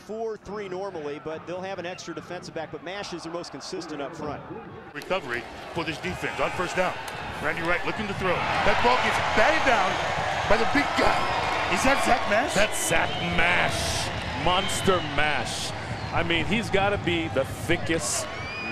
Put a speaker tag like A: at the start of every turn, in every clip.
A: 4-3 normally, but they'll have an extra defensive back. But Masch is the most consistent up front.
B: Recovery for this defense on first down. Randy Wright looking to throw. That ball gets batted down by the big guy. Is that Zach Masch?
C: That's Zach Masch. Monster Masch. I mean, he's got to be the thickest,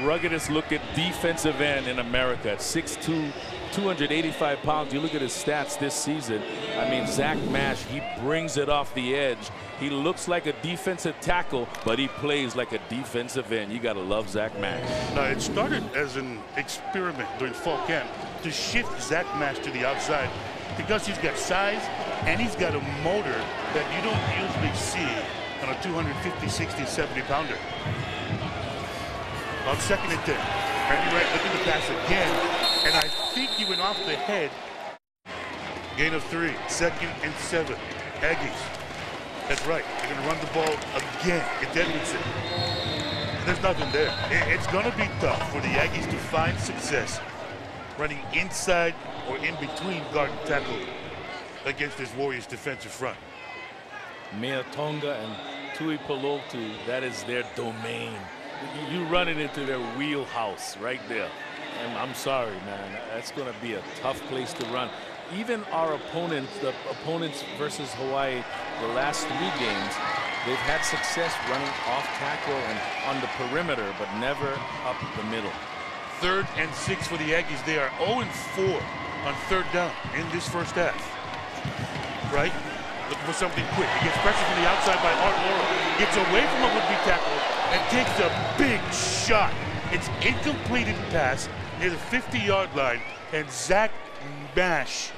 C: ruggedest looking defensive end in America. At 6'2", 285 pounds. You look at his stats this season. I mean, Zach Masch, he brings it off the edge. He looks like a defensive tackle, but he plays like a defensive end. You got to love Zach Masch.
B: Now, it started as an experiment during fall camp to shift Zach Masch to the outside because he's got size and he's got a motor that you don't usually see on a 250, 60, 70 pounder. On 2nd and 10, Randy Wright looking to pass again, and I think he went off the head. Gain of 3, 2nd and 7. Aggies. That's right. They're going to run the ball again. It's Edmondson. There's nothing there. It's going to be tough for the Aggies to find success running inside or in between guard and tackle against this Warriors defensive front.
C: Mea Tonga and Tui Pelotu, that is their domain. You run it into their wheelhouse right there. And I'm sorry, man. That's going to be a tough place to run. Even our opponents, the opponents versus Hawaii, the last 3 games, they've had success running off tackle and on the perimeter, but never up the middle.
B: 3rd and 6 for the Aggies. They are 0-4 on 3rd down in this first half. Right? Looking for something quick. He gets pressure from the outside by Art Laurel. Gets away from a would-be tackle and takes a big shot. It's incompleted pass near the 50-yard line, and Zach Masch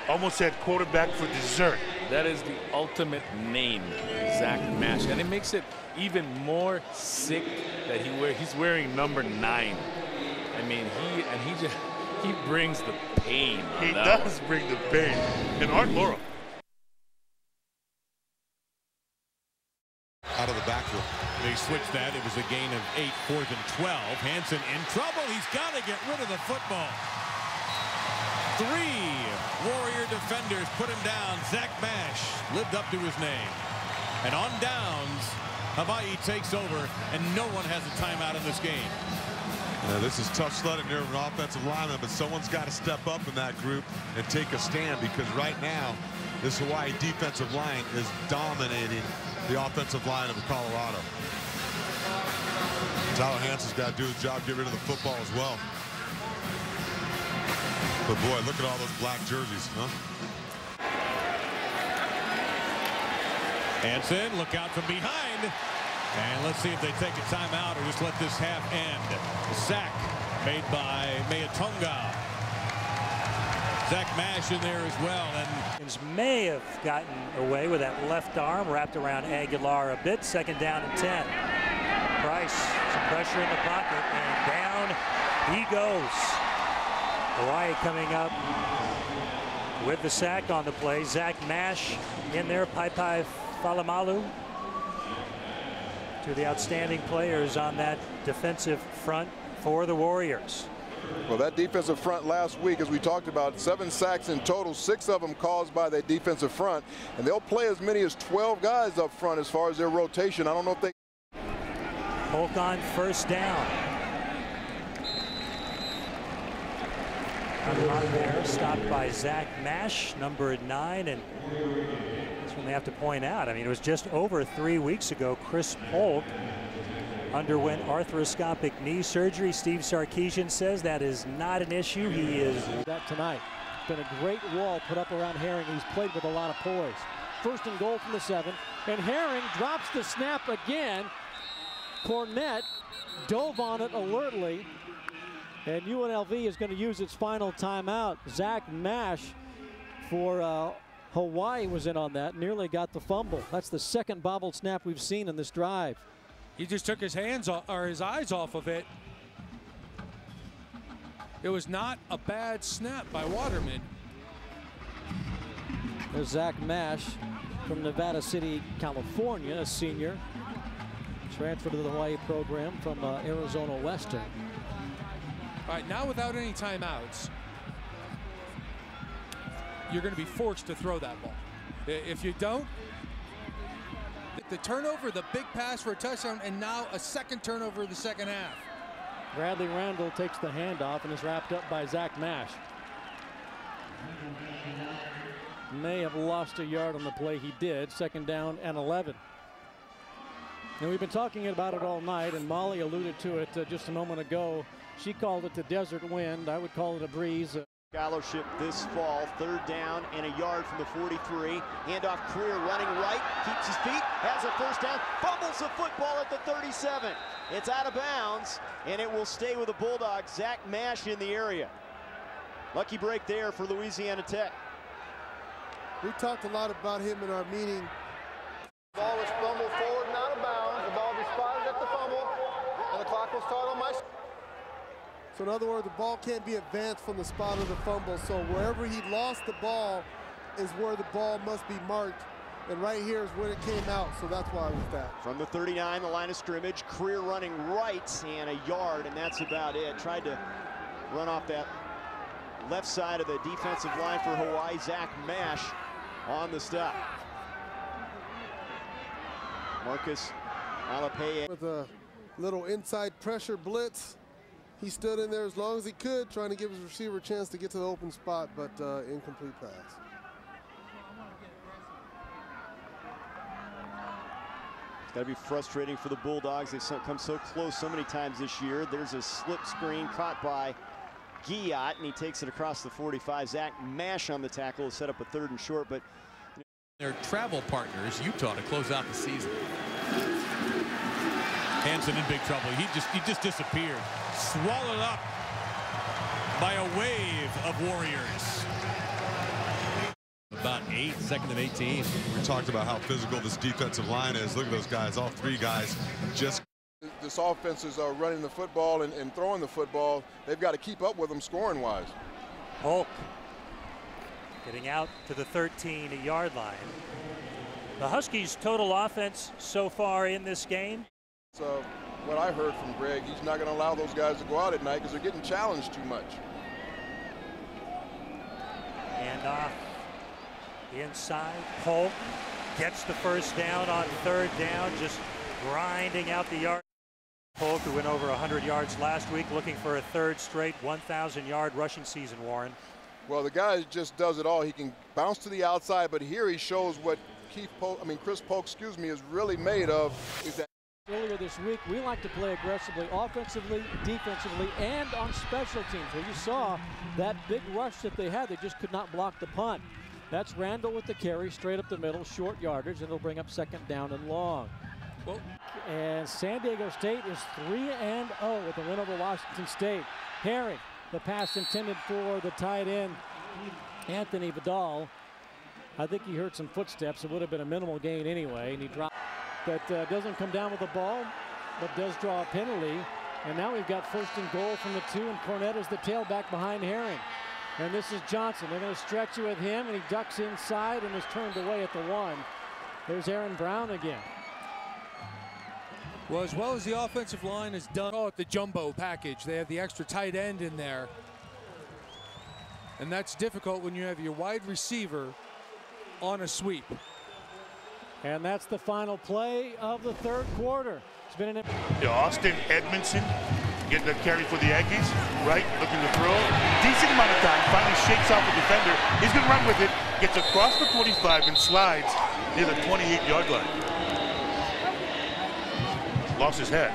B: almost had quarterback for dessert.
C: That is the ultimate name, Zach Masch, and it makes it even more sick that he's wearing number 9. I mean, he brings the pain.
B: He does bring the pain. And Art Laurel.
D: Out of the backfield.
E: They switched that. It was a gain of 8, 4th and 12. Hansen in trouble. He's got to get rid of the football. 3 Warrior defenders put him down. Zach Masch lived up to his name. And on downs, Hawaii takes over, and no one has a timeout in this game.
D: This is tough sledding there of an offensive lineman, but someone's got to step up in that group and take a stand, because right now, this Hawaii defensive line is dominating the offensive line of Colorado. Tyler Hansen's got to do his job, get rid of the football as well. But boy, look at all those black jerseys, huh?
E: Hansen, look out from behind. And let's see if they take a timeout or just let this half end. Sack made by Mea Tonga. Zach Masch in there as well. And
F: may have gotten away with that left arm wrapped around Aguilar a bit. 2nd down and 10. Price, some pressure in the pocket, and down he goes. Hawaii coming up with the sack on the play. Zach Masch in there. Pai Falamalu. To the outstanding players on that defensive front for the Warriors.
G: Well, that defensive front last week, as we talked about, 7 sacks in total, 6 of them caused by that defensive front. And they'll play as many as 12 guys up front as far as their rotation. I don't know if they...
F: Polk on 1st down. Coming on there, stopped by Zach Masch, number 9. And that's when they have to point out, I mean, it was just over 3 weeks ago, Chris Polk underwent arthroscopic knee surgery. Steve Sarkisian says that is not an issue. He is
H: that tonight. Been a great wall put up around Herring. He's played with a lot of poise. 1st and goal from the 7, and Herring drops the snap again. Cornette dove on it alertly, and UNLV is going to use its final timeout. Zach Masch for Hawaii was in on that, nearly got the fumble. That's the 2nd bobbled snap we've seen in this drive.
I: He just took his hands or his eyes off of it. It was not a bad snap by Waterman.
H: There's Zach Masch from Nevada City, California, a senior. Transferred to the Hawaii program from Arizona Western.
I: All right, now without any timeouts, you're going to be forced to throw that ball. If you don't, The turnover, the big pass for a touchdown, and now a second turnover in the second half.
H: Bradley Randall takes the handoff and is wrapped up by Zach Masch. May have lost a yard on the play. He did. Second down and 11. And we've been talking about it all night, and Molly alluded to it just a moment ago. She called it the desert wind. I would call it a breeze.
A: Scholarship this fall, third down and a yard from the 43. Handoff, Career running right, keeps his feet, has a first down, fumbles the football at the 37. It's out of bounds, and it will stay with the Bulldogs. Zach Masch in the area. Lucky break there for Louisiana Tech.
J: We talked a lot about him in our meeting.
K: The ball was fumbled forward and out of bounds. The ball will be spotted at the fumble, and the clock will start on my.
J: So in other words, the ball can't be advanced from the spot of the fumble. So wherever he lost the ball is where the ball must be marked. And right here is where it came out. So that's why it was that.
A: From the 39, the line of scrimmage, Career running right and a yard, and that's about it. Tried to run off that left side of the defensive line for Hawaii. Zach Masch on the stop. Marcus Alapeye
J: with a little inside pressure blitz. He stood in there as long as he could, trying to give his receiver a chance to get to the open spot, but incomplete pass.
A: It's got to be frustrating for the Bulldogs. They've come so close so many times this year. There's a slip screen caught by Guillot, and he takes it across the 45. Zach Masch on the tackle to set up a third and short, but
E: their travel partners, Utah, to close out the season. Hansen in big trouble. He just disappeared. Swallowed up by a wave of Warriors. About 8, second and 18.
D: We talked about how physical this defensive line is. Look at those guys, all three guys just.
G: This offense is running the football and throwing the football. They've got to keep up with them scoring-wise.
F: Polk getting out to the 13-yard line. The Huskies' total offense so far in this game.
G: So what I heard from Greg, he's not going to allow those guys to go out at night because they're getting challenged too much.
F: And off inside, Polk gets the first down on third down, just grinding out the yard. Polk, who went over 100 yards last week, looking for a third straight 1,000-yard rushing season, Warren.
G: Well, the guy just does it all. He can bounce to the outside, but here he shows what Chris Polk, is really made of. Is that
H: earlier this week, we like to play aggressively, offensively, defensively, and on special teams. Well, you saw that big rush that they had. They just could not block the punt. That's Randall with the carry, straight up the middle, short yardage, and it'll bring up second down and long. Well, and San Diego State is 3-0 with the win over Washington State. Herring, the pass intended for the tight end, Anthony Vidal. I think he heard some footsteps. It would have been a minimal gain anyway, and he dropped. That doesn't come down with the ball, but does draw a penalty. And now we've got first and goal from the 2, and Cornette is the tailback behind Herring. And this is Johnson. They're going to stretch it with him, and he ducks inside and is turned away at the 1. There's Aaron Brown again.
I: Well, as well as the offensive line has done, call it the jumbo package. They have the extra tight end in there. And that's difficult when you have your wide receiver on a sweep.
H: And that's the final play of the third quarter. It's been an
B: Austin Edmondson getting a carry for the Aggies. Right, looking to throw. Decent amount of time. Finally shakes off the defender. He's going to run with it. Gets across the 45 and slides near the 28-yard line. Lost his head.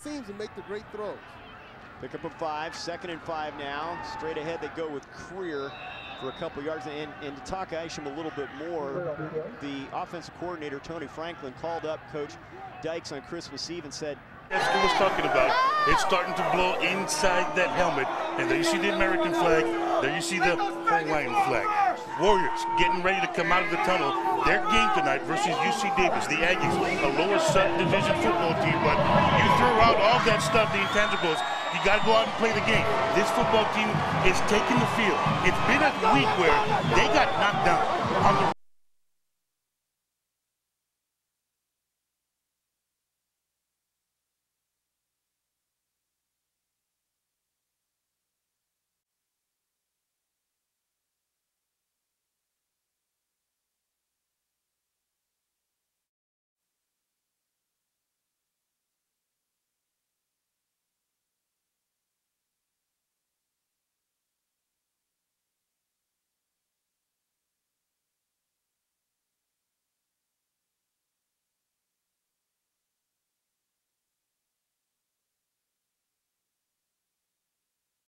J: Seems to make the great throws.
A: Pick up a 5, second and 5 now. Straight ahead they go with Career for a couple yards. And to talk Isham a little bit more, the offensive coordinator, Tony Franklin, called up Coach Dykes on Christmas Eve and said,
B: That's what was talking about. It's starting to blow inside that helmet. And there you see the American flag. There you see the Hawaiian flag. Warriors getting ready to come out of the tunnel. Their game tonight versus UC Davis, the Aggies, a lower subdivision football team. But you throw out all that stuff, the intangibles, you got to go out and play the game. This football team is taking the field. It's been a week where they got knocked down on the